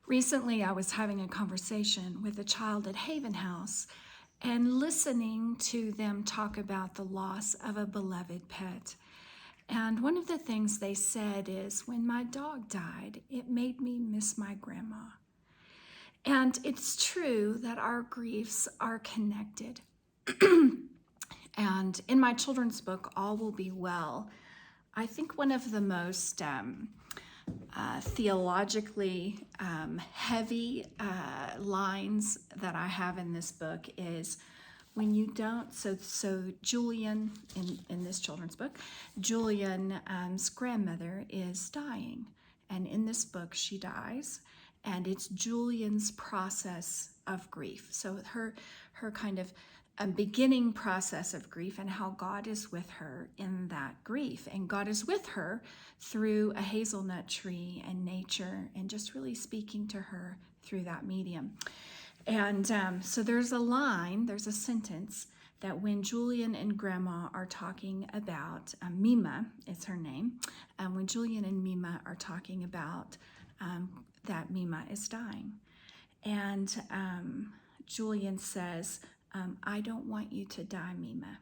Recently, I was having a conversation with a child at Haven House and listening to them talk about the loss of a beloved pet. And one of the things they said is, when my dog died, it made me miss my grandma. And it's true that our griefs are connected. And in my children's book, All Will Be Well, I think one of the most theologically heavy lines that I have in this book is, when you don't, so Julian, in this children's book, Julian's grandmother is dying. And in this book, she dies. And it's Julian's process of grief. So her kind of beginning process of grief, and how God is with her in that grief. And God is with her through a hazelnut tree and nature, and just really speaking to her through that medium. And so there's a sentence that when Julian and Grandma are talking about, Mima is her name, when Julian and Mima are talking about that Mima is dying. And Julian says, I don't want you to die, Mima.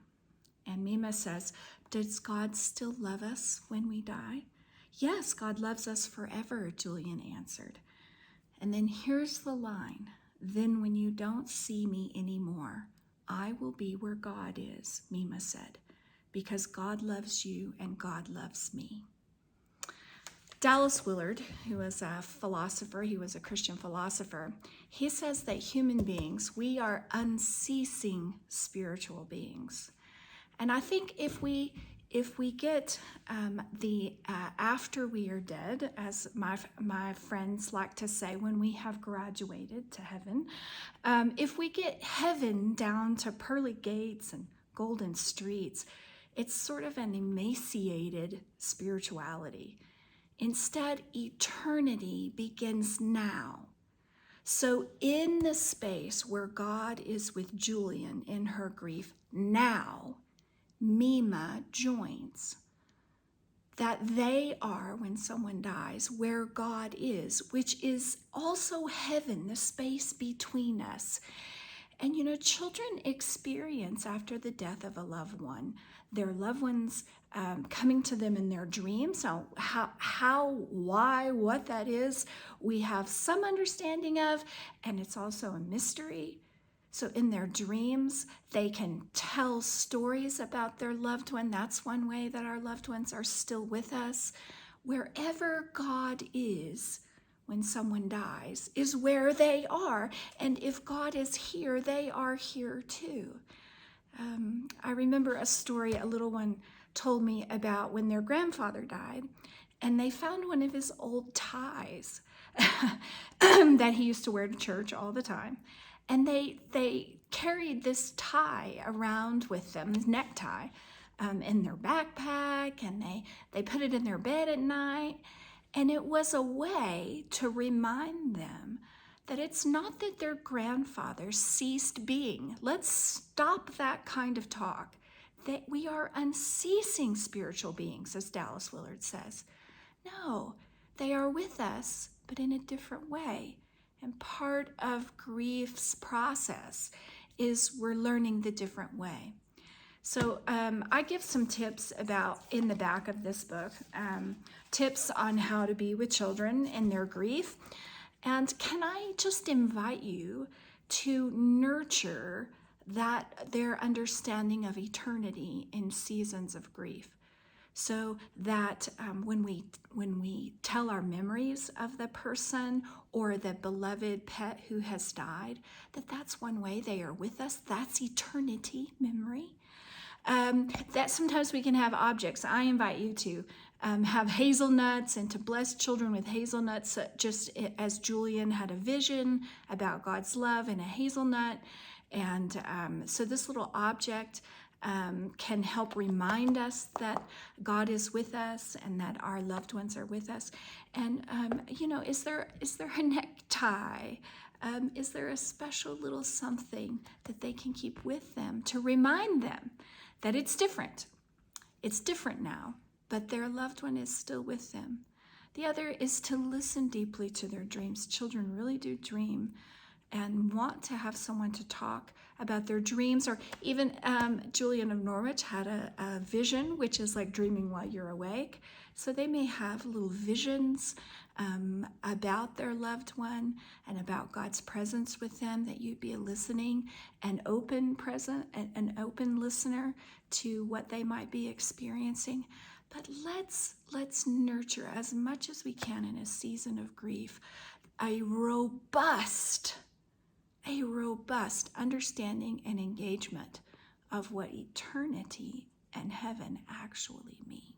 And Mima says, does God still love us when we die? Yes, God loves us forever, Julian answered. And then here's the line. Then when you don't see me anymore, I will be where God is, Mima said, because God loves you and God loves me. Dallas Willard, who was a philosopher, he was a Christian philosopher, he says that human beings, we are unceasing spiritual beings. And I think if we get after we are dead, as my friends like to say, when we have graduated to heaven, if we get heaven down to pearly gates and golden streets, it's sort of an emaciated spirituality. Instead, eternity begins now. So in the space where God is with Julian in her grief now, Mima joins. That they are, when someone dies, where God is, which is also heaven, the space between us. And children experience, after the death of a loved one, their loved ones coming to them in their dreams. So why, what that is, we have some understanding of, and it's also a mystery. So in their dreams, they can tell stories about their loved one. That's one way that our loved ones are still with us. Wherever God is, when someone dies, is where they are. And if God is here, they are here too. I remember a story a little one told me about when their grandfather died, and they found one of his old ties that he used to wear to church all the time. And they carried this tie around with them, this necktie, in their backpack, and they put it in their bed at night. And it was a way to remind them that it's not that their grandfather ceased being. Let's stop that kind of talk. That we are unceasing spiritual beings, as Dallas Willard says. No, they are with us, but in a different way. And part of grief's process is we're learning the different way. So I give some tips in the back of this book, tips on how to be with children in their grief. And can I just invite you to nurture their understanding of eternity in seasons of grief? So that when we tell our memories of the person or the beloved pet who has died, that's one way they are with us. That's eternity memory. That sometimes we can have objects. I invite you to have hazelnuts and to bless children with hazelnuts, just as Julian had a vision about God's love in a hazelnut. And so this little object can help remind us that God is with us and that our loved ones are with us. And, is there a necktie? Is there a special little something that they can keep with them to remind them that it's different? It's different now, but their loved one is still with them. The other is to listen deeply to their dreams. Children really do dream and want to have someone to talk about their dreams. Or even Julian of Norwich had a vision, which is like dreaming while you're awake. So they may have little visions about their loved one and about God's presence with them, that you'd be a listening and open an open listener to what they might be experiencing. But let's nurture as much as we can in a season of grief a robust understanding and engagement of what eternity and heaven actually mean.